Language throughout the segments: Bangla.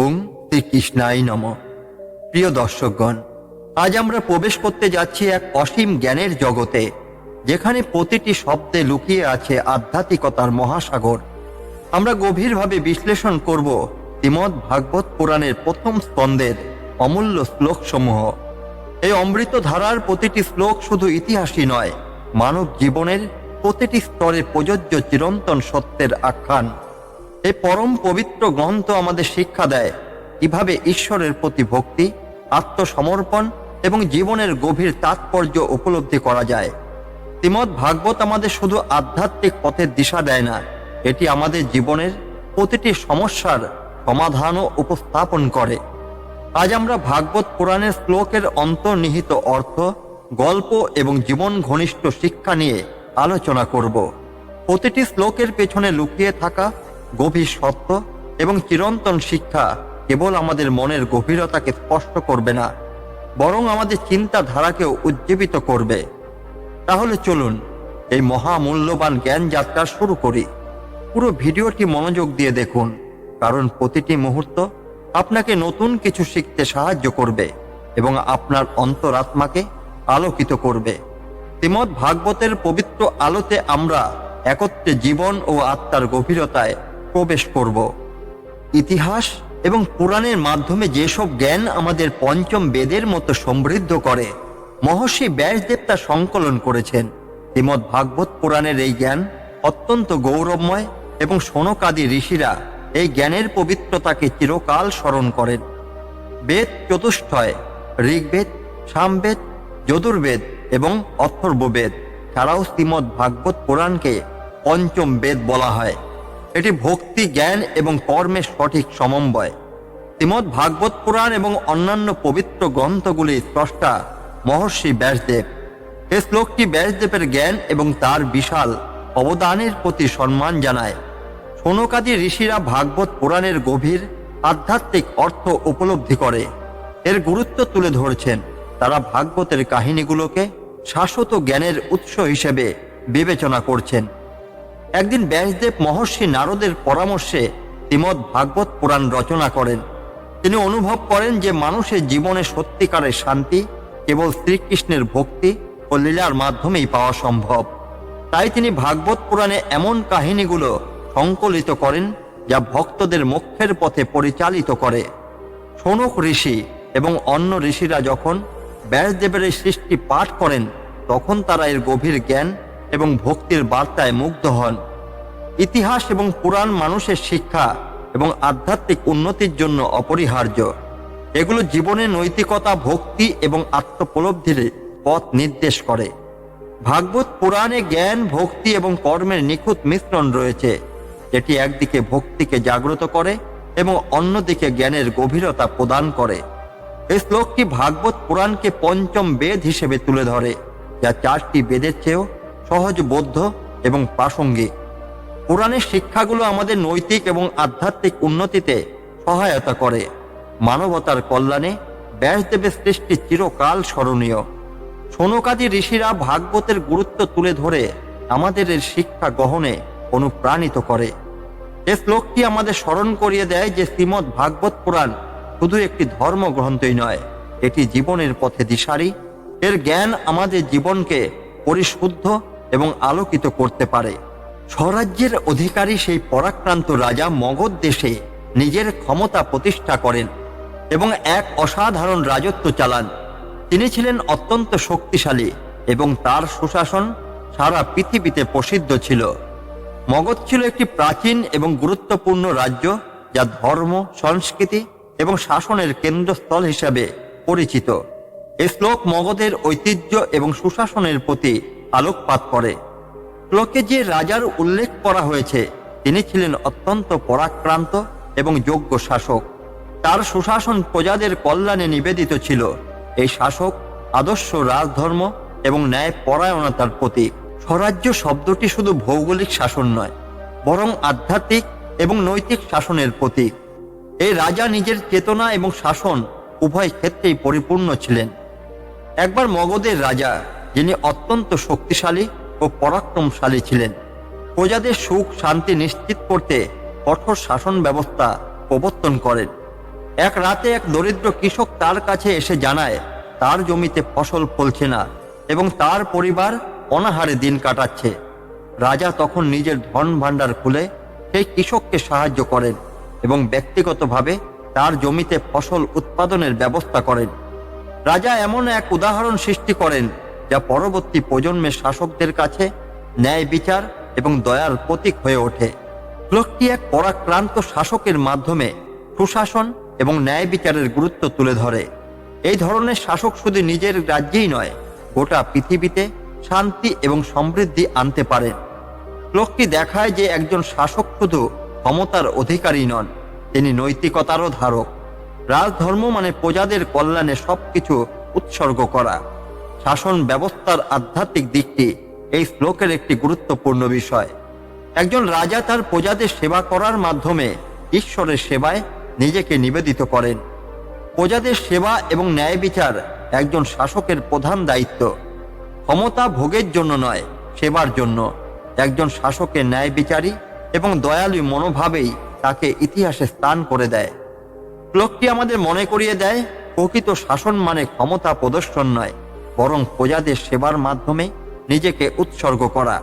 ওং শ্রীকৃষ্ণায় নমঃ। প্রিয় দর্শকগণ, আজ আমরা প্রবেশ করতে যাচ্ছি এক অসীম জ্ঞানের জগতে, যেখানে প্রতিটি শব্দে লুকিয়ে আছে আধ্যাত্মিকতার মহাসাগর। আমরা গভীরভাবে বিশ্লেষণ করব শ্রীমদ্ ভাগবত পুরাণের প্রথম স্কন্ধের অমূল্য শ্লোকসমূহ। এই অমৃত ধারার প্রতিটি শ্লোক শুধু ইতিহাসই নয়, মানব জীবনের প্রতিটি স্তরে প্রযোজ্য চিরন্তন সত্যের আখ্যান। এই পরম পবিত্র গ্রন্থ আমাদের শিক্ষা দেয় কিভাবে ঈশ্বরের প্রতি ভক্তি, আত্মসমর্পণ এবং জীবনের গভীর তাৎপর্য উপলব্ধি করা যায়। শ্রীমদ্ ভাগবত আমাদের শুধু আধ্যাত্মিক পথের দিশা দেয় না, এটি আমাদের জীবনের প্রতিটি সমস্যার সমাধানও উপস্থাপন করে। আজ আমরা ভাগবত পুরাণের শ্লোকের অন্তর্নিহিত অর্থ, গল্প এবং জীবন ঘনিষ্ঠ শিক্ষা নিয়ে আলোচনা করব। প্রতিটি শ্লোকের পেছনে লুকিয়ে থাকা গভীর সত্য এবং চিরন্তন শিক্ষা কেবল আমাদের মনের গভীরতাকে স্পষ্ট করবে না, বরং আমাদের চিন্তাধারাকেও উজ্জীবিত করবে। তাহলে চলুন এই মহামূল্যবান জ্ঞান যাত্রা শুরু করি। পুরো ভিডিওটি মনোযোগ দিয়ে দেখুন, কারণ প্রতিটি মুহূর্ত আপনাকে নতুন কিছু শিখতে সাহায্য করবে এবং আপনার অন্তরাত্মাকে আলোকিত করবে। শ্রীমদ্ ভাগবতের পবিত্র আলোতে আমরা একত্রে জীবন ও আত্মার গভীরতায় প্রবেশ করব। ইতিহাস এবং পুরাণের মাধ্যমে যেসব জ্ঞান আমাদের পঞ্চম বেদের মতো সমৃদ্ধ করে, মহর্ষি ব্যাসদেব তা সংকলন করেছেন। শ্রীমদ্ ভাগবত পুরাণের এই জ্ঞান অত্যন্ত গৌরবময় এবং শৌনকাদি ঋষিরা এই জ্ঞানের পবিত্রতাকে চিরকাল স্মরণ করেন। বেদ চতুষ্টয়, ঋগ্বেদ, সামবেদ, যজুর্বেদ এবং অথর্ববেদ ছাড়াও শ্রীমদ্ ভাগবত পুরাণকে পঞ্চম বেদ বলা হয়। এটি ভক্তি, জ্ঞান এবং কর্মের সঠিক সমন্বয়। শ্রীমদ্ ভাগবত পুরাণ এবং অন্যান্য পবিত্র গ্রন্থগুলির স্রষ্টা মহর্ষি ব্যাসদেব। এই শ্লোকটি ব্যাসদেবের জ্ঞান এবং তার বিশাল অবদানের প্রতি সম্মান জানায়। শৌনকাদি ঋষিরা ভাগবত পুরাণের গভীর আধ্যাত্মিক অর্থ উপলব্ধি করে এর গুরুত্ব তুলে ধরেছেন। তারা ভাগবতের কাহিনীগুলোকে শাশ্বত জ্ঞানের উৎস হিসেবে বিবেচনা করছেন। একদিন ব্যাসদেব মহর্ষি নারদের পরামর্শে শ্রীমদ্ ভাগবত পুরাণ রচনা করেন। তিনি অনুভব করেন যে মানুষের জীবনে সত্যিকারের শান্তি কেবল শ্রীকৃষ্ণের ভক্তি ও লীলার মাধ্যমেই পাওয়া সম্ভব। তাই তিনি ভাগবত পুরাণে এমন কাহিনীগুলো সংকলিত করেন যা ভক্তদের মোক্ষের পথে পরিচালিত করে। শৌনক ঋষি এবং অন্য ঋষিরা যখন ব্যাসদেবের এই সৃষ্টি পাঠ করেন, তখন তারা এর গভীর জ্ঞান এবং ভক্তির বার্তায় মুগ্ধ হন। ইতিহাস এবং পুরাণ মানুষের শিক্ষা এবং আধ্যাত্মিক উন্নতির জন্য অপরিহার্য। এগুলো জীবনে নৈতিকতা, ভক্তি এবং আত্মোপলব্ধির পথ নির্দেশ করে। ভাগবত পুরাণে জ্ঞান, ভক্তি এবং কর্মের নিখুঁত মিশ্রণ রয়েছে, যেটি একদিকে ভক্তিকে জাগ্রত করে এবং অন্যদিকে জ্ঞানের গভীরতা প্রদান করে। এই শ্লোকটি ভাগবত পুরাণকে পঞ্চম বেদ হিসেবে তুলে ধরে, যা চারটি বেদের চেয়েও সহজবোধ্য এবং প্রাসঙ্গিক। পুরাণের শিক্ষাগুলো আমাদের নৈতিক এবং আধ্যাত্মিক উন্নতিতে সহায়তা করে। মানবতার কল্যাণে ব্যাসদেবের সৃষ্টি চিরকাল স্মরণীয়। শৌনকাদি ঋষিরা ভাগবতের গুরুত্ব তুলে ধরে আমাদের এর শিক্ষা গ্রহণে অনুপ্রাণিত করে। এই শ্লোকটি আমাদের স্মরণ করিয়ে দেয় যে শ্রীমদ্ ভাগবত পুরাণ শুধু একটি ধর্মগ্রন্থই নয়, এটি জীবনের পথে দিশারি। এর জ্ঞান আমাদের জীবনকে পরিশুদ্ধ এবং আলোকিত করতে পারে। স্বরাজ্যের অধিকারী সেই পরাক্রান্ত রাজা মগধ দেশে নিজের ক্ষমতা প্রতিষ্ঠা করেন এবং এক অসাধারণ রাজত্ব চালান। তিনি ছিলেন অত্যন্ত শক্তিশালী এবং তার সুশাসন সারা পৃথিবীতে প্রসিদ্ধ ছিল। মগধ ছিল একটি প্রাচীন এবং গুরুত্বপূর্ণ রাজ্য, যা ধর্ম, সংস্কৃতি এবং শাসনের কেন্দ্রস্থল হিসাবে পরিচিত। এই শ্লোক মগধের ঐতিহ্য এবং সুশাসনের প্রতি আলোকপাত করে। শ্লোকে যে রাজার উল্লেখ করা হয়েছে, তিনি ছিলেন অত্যন্ত পরাক্রান্ত এবং যোগ্য শাসক। তার সুশাসন প্রজাদের কল্যাণে নিবেদিত ছিল। এই শাসক আদর্শ রাজধর্ম এবং ন্যায় পরায়ণতার প্রতীক। স্বরাজ্য শব্দটি শুধু ভৌগোলিক শাসন নয়, বরং আধ্যাত্মিক এবং নৈতিক শাসনের প্রতীক। এই রাজা নিজের চেতনা এবং শাসন উভয় ক্ষেত্রেই পরিপূর্ণ ছিলেন। একবার মগধের রাজা, যিনি অত্যন্ত শক্তিশালী ও পরাক্রমশালী ছিলেন, প্রজাদের সুখ শান্তি নিশ্চিত করতে কঠোর শাসন ব্যবস্থা প্রবর্তন করেন। এক রাতে এক দরিদ্র কৃষক তার কাছে এসে জানায় তার জমিতে ফসল ফলছে না এবং তার পরিবার অনাহারে দিন কাটাচ্ছে। রাজা তখন নিজের ধন ভাণ্ডার খুলে সেই কৃষককে সাহায্য করেন এবং ব্যক্তিগতভাবে তার জমিতে ফসল উৎপাদনের ব্যবস্থা করেন। রাজা এমন এক উদাহরণ সৃষ্টি করেন যা পরবর্তী প্রজন্মের শাসকদের কাছে ন্যায় বিচার এবং দয়ার প্রতীক হয়ে ওঠে। শ্লোকটি এক পরাক্রান্ত শাসকের মাধ্যমে সুশাসন এবং ন্যায় বিচারের গুরুত্ব তুলে ধরে। এই ধরনের শাসক শুধু নিজের রাজ্যেই নয়, গোটা পৃথিবীতে শান্তি এবং সমৃদ্ধি আনতে পারেন। শ্লোকটি দেখায় যে একজন শাসক শুধু ক্ষমতার অধিকারী নন, তিনি নৈতিকতারও ধারক। রাজধর্ম মানে প্রজাদের কল্যাণে সবকিছু উৎসর্গ করা। শাসন ব্যবস্থার আধ্যাত্মিক দিকটি এই শ্লোকের একটি গুরুত্বপূর্ণ বিষয়। একজন রাজা তার প্রজাদের সেবা করার মাধ্যমে ঈশ্বরের সেবায় নিজেকে নিবেদিত করেন। প্রজাদের সেবা এবং ন্যায় বিচার একজন শাসকের প্রধান দায়িত্ব। ক্ষমতা ভোগের জন্য নয়, সেবার জন্য। একজন শাসকের ন্যায় বিচারী এবং দয়ালু মনোভাবেই তাকে ইতিহাসে স্থান করে দেয়। শ্লোকটি আমাদের মনে করিয়ে দেয়, প্রকৃত শাসন মানে ক্ষমতা প্রদর্শন নয়, বরং প্রজাদের সেবার মাধ্যমে নিজেকে উৎসর্গ করা।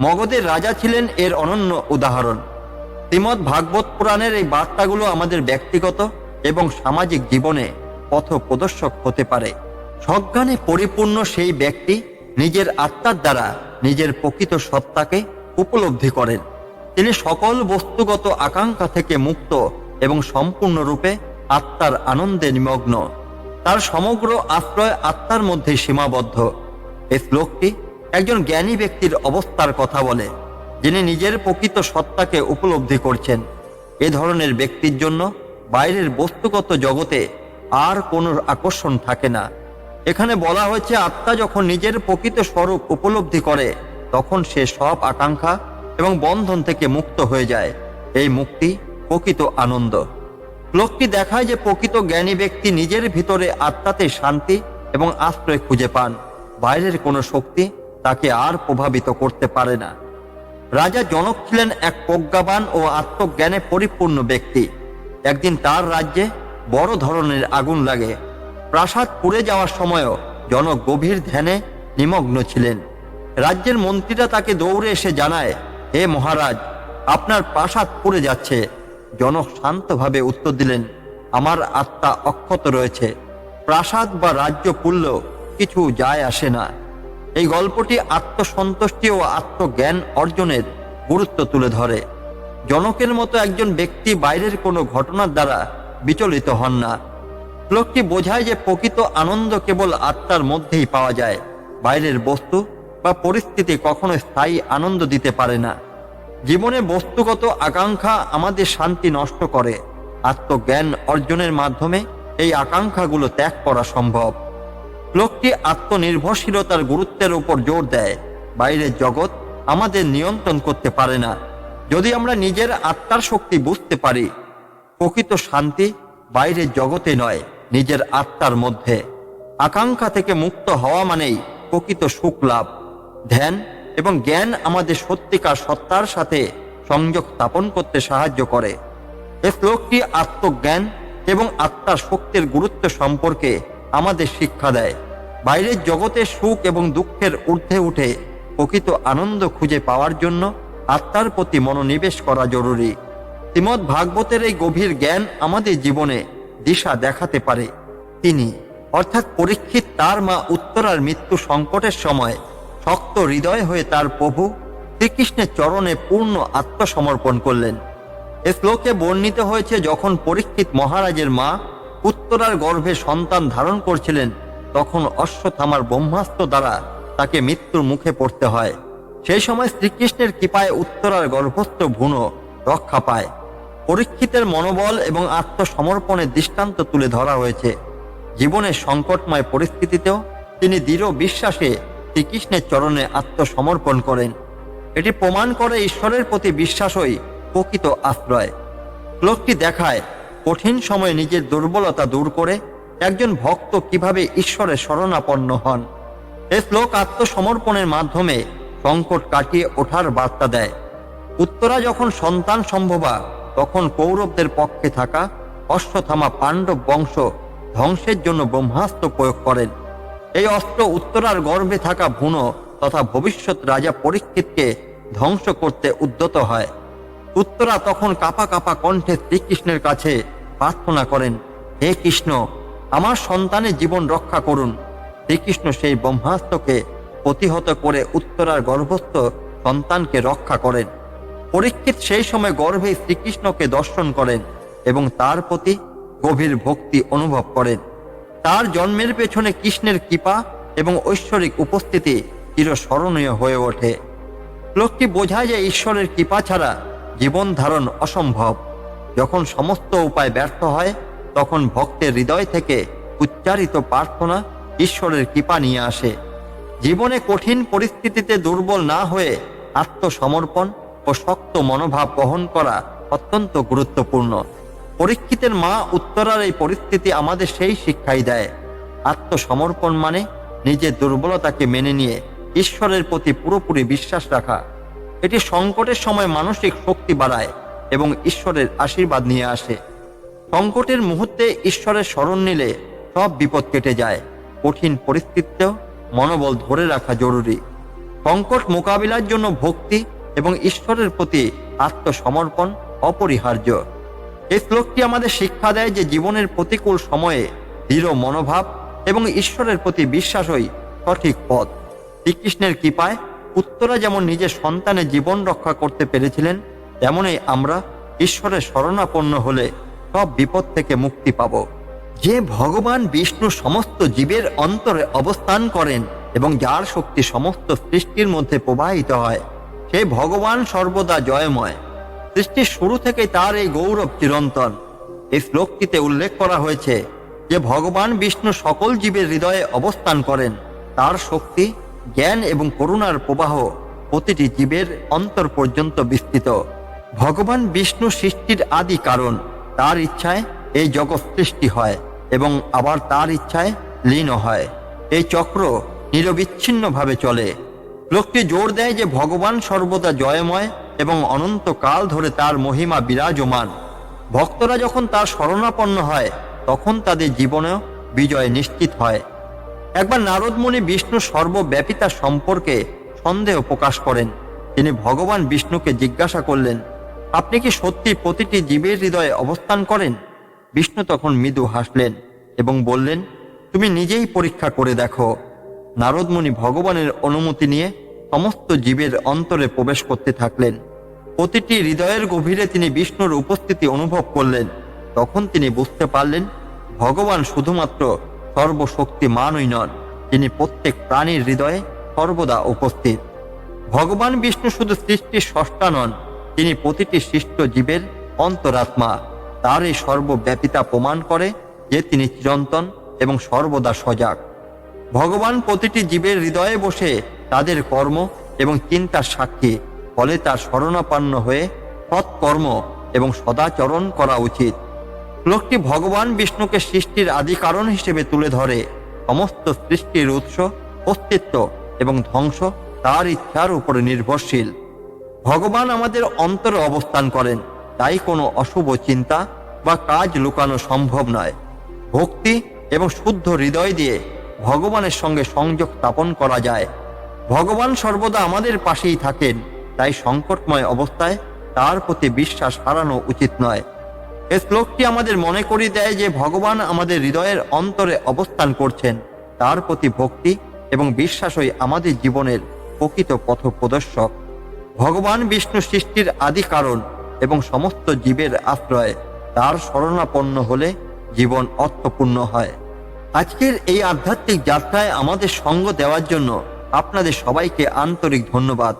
মগধের রাজা ছিলেন এর অনন্য উদাহরণ। শ্রীমদ্ ভাগবত পুরাণের এই বার্তাগুলো আমাদের ব্যক্তিগত এবং সামাজিক জীবনে পথ প্রদর্শক হতে পারে। সজ্ঞানে পরিপূর্ণ সেই ব্যক্তি নিজের আত্মার দ্বারা নিজের প্রকৃত সত্তাকে উপলব্ধি করেন। তিনি সকল বস্তুগত আকাঙ্ক্ষা থেকে মুক্ত এবং সম্পূর্ণরূপে আত্মার আনন্দে নিমগ্ন। তার সমগ্র আশ্রয় আত্মার মধ্যে সীমাবদ্ধ। এই শ্লোকটি একজন জ্ঞানী ব্যক্তির অবস্থার কথা বলে, যিনি নিজের প্রকৃত সত্তাকে উপলব্ধি করছেন। এ ধরনের ব্যক্তির জন্য বাইরের বস্তুগত জগতে আর কোনো আকর্ষণ থাকে না। এখানে বলা হয়েছে, আত্মা যখন নিজের প্রকৃত স্বরূপ উপলব্ধি করে তখন সে সব আকাঙ্ক্ষা এবং বন্ধন থেকে মুক্ত হয়ে যায়। এই মুক্তি প্রকৃত আনন্দ। শ্লোকটি দেখায় যে প্রকৃত জ্ঞানী ব্যক্তি নিজের ভিতরে আত্মাতে শান্তি এবং আশ্রয় খুঁজে পান। বাইরের কোনো শক্তি তাকে আর প্রভাবিত করতে পারে না। রাজা জনক ছিলেন এক প্রজ্ঞাবান ও আত্মজ্ঞানে পরিপূর্ণ ব্যক্তি। একদিন তার রাজ্যে বড় ধরনের আগুন লাগে। প্রাসাদ পুড়ে যাওয়ার সময়ও জনক গভীর ধ্যানে নিমগ্ন ছিলেন। রাজ্যের মন্ত্রীরা তাকে দৌড়ে এসে জানায়, হে মহারাজ, আপনার প্রাসাদ পুড়ে যাচ্ছে। জনক শান্তভাবে উত্তর দিলেন, আমার আত্মা অক্ষত রয়েছে। প্রাসাদ বা রাজ্য পুড়লেও কিছু যায় আসে না। এই গল্পটি আত্মসন্তুষ্টি ও আত্মজ্ঞান অর্জনের গুরুত্ব তুলে ধরে। জনকের মতো একজন ব্যক্তি বাইরের কোনো ঘটনার দ্বারা বিচলিত হন না। শ্লোকটি বোঝায় যে প্রকৃত আনন্দ কেবল আত্মার মধ্যেই পাওয়া যায়। বাইরের বস্তু বা পরিস্থিতি কখনো স্থায়ী আনন্দ দিতে পারে না। জীবনে বস্তুগত আকাঙ্ক্ষা আমাদের শান্তি নষ্ট করে। আত্মজ্ঞান অর্জনের মাধ্যমে এই আকাঙ্ক্ষাগুলো ত্যাগ করা সম্ভব। শ্লোকটি আত্মনির্ভরশীলতার গুরুত্বের উপর জোর দেয়। বাইরের জগৎ আমাদের নিয়ন্ত্রণ করতে পারে না, যদি আমরা নিজের আত্মার শক্তি বুঝতে পারি। প্রকৃত শান্তি বাইরের জগতে নয়, নিজের আত্মার মধ্যে। আকাঙ্ক্ষা থেকে মুক্ত হওয়া মানেই প্রকৃত সুখ লাভ। ধ্যান এবং জ্ঞান আমাদের সত্যিকার সত্তার সাথে সংযোগ স্থাপন করতে সাহায্য করে। এই শ্লোকটি আত্মজ্ঞান এবং আত্মার শক্তির গুরুত্ব সম্পর্কে আমাদের শিক্ষা দেয়। বাইরের জগতে সুখ এবং দুঃখের ঊর্ধ্বে উঠে প্রকৃত আনন্দ খুঁজে পাওয়ার জন্য আত্মার প্রতি মনোনিবেশ করা জরুরি। শ্রীমদ্ ভাগবতের এই গভীর জ্ঞান আমাদের জীবনে দিশা দেখাতে পারে। তিনি অর্থাৎ পরীক্ষিত তার মা উত্তরার মৃত্যু সংকটের সময় শক্ত হৃদয় হয়ে তার প্রভু শ্রীকৃষ্ণের চরণে পূর্ণ আত্মসমর্পণ করলেন। এ শ্লোকে বর্ণিত হয়েছে, যখন পরীক্ষিত মহারাজের মা উত্তরার গর্ভে সন্তান ধারণ করছিলেন, তখন অশ্বত্থামার ব্রহ্মাস্ত্র দ্বারা তাকে মৃত্যুর মুখে পড়তে হয়। সেই সময় শ্রীকৃষ্ণের কৃপায় উত্তরার গর্ভস্থ ভ্রূণ রক্ষা পায়। পরীক্ষিতের মনোবল এবং আত্মসমর্পণের দৃষ্টান্ত তুলে ধরা হয়েছে। জীবনের সংকটময় পরিস্থিতিতেও তিনি দৃঢ় বিশ্বাসে শ্রীকৃষ্ণের চরণে আত্মসমর্পণ করেন। এটি প্রমাণ করে ঈশ্বরের প্রতি বিশ্বাসই প্রকৃত আশ্রয়। শ্লোকটি দেখায় কঠিন সময়ে নিজের দুর্বলতা দূর করে একজন ভক্ত কিভাবে ঈশ্বরের শরণাপন্ন হন। এই শ্লোক আত্মসমর্পণের মাধ্যমে সংকট কাটিয়ে ওঠার বার্তা দেয়। উত্তরা যখন সন্তান সম্ভবা, তখন কৌরবদের পক্ষে থাকা অশ্বত্থামা পাণ্ডব বংশ ধ্বংসের জন্য ব্রহ্মাস্ত্র প্রয়োগ করেন। এই অস্ত্র উত্তরার গর্ভে থাকা ভুনো তথা ভবিষ্যৎ রাজা পরীক্ষিতকে ধ্বংস করতে উদ্যত হয়। উত্তরা তখন কাঁপা কাঁপা কণ্ঠে শ্রীকৃষ্ণের কাছে প্রার্থনা করেন, হে কৃষ্ণ, আমার সন্তানের জীবন রক্ষা করুন। শ্রীকৃষ্ণ সেই ব্রহ্মাস্ত্রকে প্রতিহত করে উত্তরার গর্ভস্থ সন্তানকে রক্ষা করেন। পরীক্ষিত সেই সময় গর্ভে শ্রীকৃষ্ণকে দর্শন করেন এবং তার প্রতি গভীর ভক্তি অনুভব করেন। তার জন্মের পেছনে কৃষ্ণের কৃপা এবং ঐশ্বরিক উপস্থিতি চিরস্মরণীয় হয়ে ওঠে। শ্লোকটি বোঝায় যে ঈশ্বরের কৃপা ছাড়া জীবন ধারণ অসম্ভব। যখন সমস্ত উপায় ব্যর্থ হয় তখন ভক্তের হৃদয় থেকে উচ্চারিত প্রার্থনা ঈশ্বরের কৃপা নিয়ে আসে। জীবনে কঠিন পরিস্থিতিতে দুর্বল না হয়ে আত্মসমর্পণ ও শক্ত মনোভাব বহন করা অত্যন্ত গুরুত্বপূর্ণ। পরীক্ষিতের মা উত্তরার এই পরিস্থিতি আমাদের সেই শিক্ষাই দেয়। আত্মসমর্পণ মানে নিজের দুর্বলতাকে মেনে নিয়ে ঈশ্বরের প্রতি পুরোপুরি বিশ্বাস রাখা। এটি সংকটের সময় মানসিক শক্তি বাড়ায় এবং ঈশ্বরের আশীর্বাদ নিয়ে আসে। সংকটের মুহূর্তে ঈশ্বরের শরণ নিলে সব বিপদ কেটে যায়। কঠিন পরিস্থিতিতেও মনোবল ধরে রাখা জরুরি। সংকট মোকাবিলার জন্য ভক্তি এবং ঈশ্বরের প্রতি আত্মসমর্পণ অপরিহার্য। এই শ্লোকটি আমাদের শিক্ষা দেয় যে জীবনের প্রতিকূল সময়ে দৃঢ় মনোভাব এবং ঈশ্বরের প্রতি বিশ্বাসই সঠিক পথ। শ্রীকৃষ্ণের কৃপায় উত্তরা যেমন নিজের সন্তানের জীবন রক্ষা করতে পেরেছিলেন, তেমনই আমরা ঈশ্বরের শরণাপন্ন হলে সব বিপদ থেকে মুক্তি পাব। যে ভগবান বিষ্ণু সমস্ত জীবের অন্তরে অবস্থান করেন এবং যার শক্তি সমস্ত সৃষ্টির মধ্যে প্রবাহিত হয়, সেই ভগবান সর্বদা জয়ময়। সৃষ্টির শুরু থেকে তার এই গৌরব চিরন্তন। এই শ্লোকটিতে উল্লেখ করা হয়েছে যে ভগবান বিষ্ণু সকল জীবের হৃদয়ে অবস্থান করেন। তার শক্তি, জ্ঞান এবং করুণার প্রবাহ প্রতিটি জীবের অন্তর পর্যন্ত বিস্তৃত। ভগবান বিষ্ণু সৃষ্টির আদি কারণ। তার ইচ্ছায় এই জগৎ সৃষ্টি হয় এবং আবার তার ইচ্ছায় লীন হয়। এই চক্র নিরবিচ্ছিন্নভাবে চলে। লোকটি জোর দেয় যে ভগবান সর্বদা জয়ময় এবং অনন্তকাল ধরে তার মহিমা বিরাজমান। ভক্তরা যখন তার শরণাপন্ন হয় তখন তাদের জীবনেও বিজয় নিশ্চিত হয়। একবার নারদ মুনি বিষ্ণু সর্বব্যাপিতা সম্পর্কে সন্দেহ প্রকাশ করেন। তিনি ভগবান বিষ্ণুকে জিজ্ঞাসা করলেন, আপনি কি সত্যি প্রতিটি জীবের হৃদয়ে অবস্থান করেন? বিষ্ণু তখন মৃদু হাসলেন এবং বললেন, তুমি নিজেই পরীক্ষা করে দেখো। নারদ মুনি ভগবানের অনুমতি নিয়ে সমস্ত জীবের অন্তরে প্রবেশ করতে থাকলেন। প্রতিটি হৃদয়ের গভীরে তিনি বিষ্ণুর উপস্থিতি অনুভব করলেন। তখন তিনি বুঝতে পারলেন ভগবান শুধুমাত্র সর্বশক্তিমানই নন, তিনি প্রত্যেক প্রাণীর হৃদয়ে সর্বদা উপস্থিত। ভগবান বিষ্ণু শুধু সৃষ্টির স্রষ্টা নন, তিনি প্রতিটি সৃষ্ট জীবের অন্তরাত্মা। তার এই সর্বব্যাপিতা প্রমাণ করে যে তিনি চিরন্তন এবং সর্বদা সজাগ। ভগবান প্রতিটি জীবের হৃদয়ে বসে তাদের কর্ম এবং চিন্তার সাক্ষী। ফলে তার শরণাপন্ন হয়ে সৎকর্ম এবং সদাচরণ করা উচিত। শ্লোকটি ভগবান বিষ্ণুকে সৃষ্টির আদি কারণ হিসেবে তুলে ধরে। সমস্ত সৃষ্টির উৎস, অস্তিত্ব এবং ধ্বংস তার ইচ্ছার উপরে নির্ভরশীল। ভগবান আমাদের অন্তরে অবস্থান করেন, তাই কোনো অশুভ চিন্তা বা কাজ লুকানো সম্ভব নয়। ভক্তি এবং শুদ্ধ হৃদয় দিয়ে ভগবানের সঙ্গে সংযোগ স্থাপন করা যায়। ভগবান সর্বদা আমাদের পাশেই থাকেন, তাই সংকটময় অবস্থায় তার প্রতি বিশ্বাস হারানো উচিত নয়। এই শ্লোকটি আমাদের মনে করিয়ে দেয় যে ভগবান আমাদের হৃদয়ের অন্তরে অবস্থান করছেন। তার প্রতি ভক্তি এবং বিশ্বাসই আমাদের জীবনের প্রকৃত পথপ্রদর্শক। ভগবান বিষ্ণু সৃষ্টির আদি কারণ এবং সমস্ত জীবের আশ্রয়। তার শরণাপন্ন হলে জীবন অর্থপূর্ণ হয়। আজকের এই আধ্যাত্মিক যাত্রায় আমাদের সঙ্গ দেওয়ার জন্য আপনাদের সবাইকে আন্তরিক ধন্যবাদ।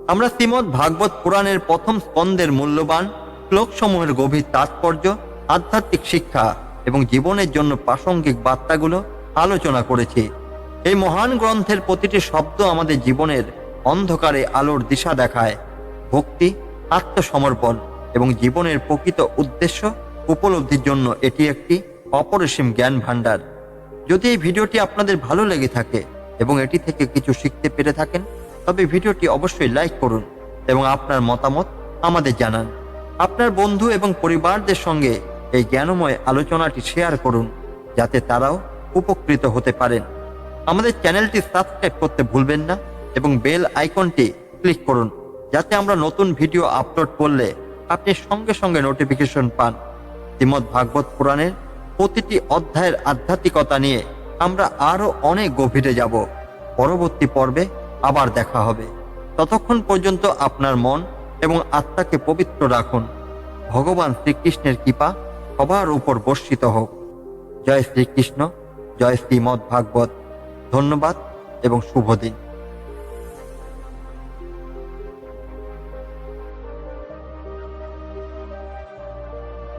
আমরা শ্রীমদ্ ভাগবত পুরাণের প্রথম স্কন্ধের মূল্যবান শ্লোকসমূহের গভীর তাৎপর্য, আধ্যাত্মিক শিক্ষা এবং জীবনের জন্য প্রাসঙ্গিক বার্তাগুলো আলোচনা করেছি। এই মহান গ্রন্থের প্রতিটি শব্দ আমাদের জীবনের অন্ধকারে আলোর দিশা দেখায়। ভক্তি, আত্মসমর্পণ এবং জীবনের প্রকৃত উদ্দেশ্য উপলব্ধির জন্য এটি একটি অপরিসীম জ্ঞান ভাণ্ডার। যদি এই ভিডিওটি আপনাদের ভালো লেগে থাকে এবং এটি থেকে কিছু শিখতে পেরে থাকেন, তবে ভিডিওটি অবশ্যই লাইক করুন এবং আপনার মতামত আমাদের জানান। আপনার বন্ধু এবং পরিবারদের সঙ্গে এই জ্ঞানময় আলোচনাটি শেয়ার করুন, যাতে তারাও উপকৃত হতে পারেন। আমাদের চ্যানেলটি সাবস্ক্রাইব করতে ভুলবেন না এবং বেল আইকনটি ক্লিক করুন, যাতে আমরা নতুন ভিডিও আপলোড করলে আপনি সঙ্গে সঙ্গে নোটিফিকেশন পান। শ্রীমদ্ ভাগবত পুরাণের প্রতিটি অধ্যায়ের আধ্যাত্মিকতা নিয়ে আমরা আরো অনেক গভীরে যাব। পরবর্তী পর্বে আবার দেখা হবে। ততক্ষণ পর্যন্ত আপনার মন এবং আত্মাকে পবিত্র রাখুন। ভগবান শ্রীকৃষ্ণের কৃপা সবার উপর বর্ষিত হোক। জয় শ্রীকৃষ্ণ, জয় শ্রীমদ্ ভাগবত। ধন্যবাদ এবং শুভ দিন।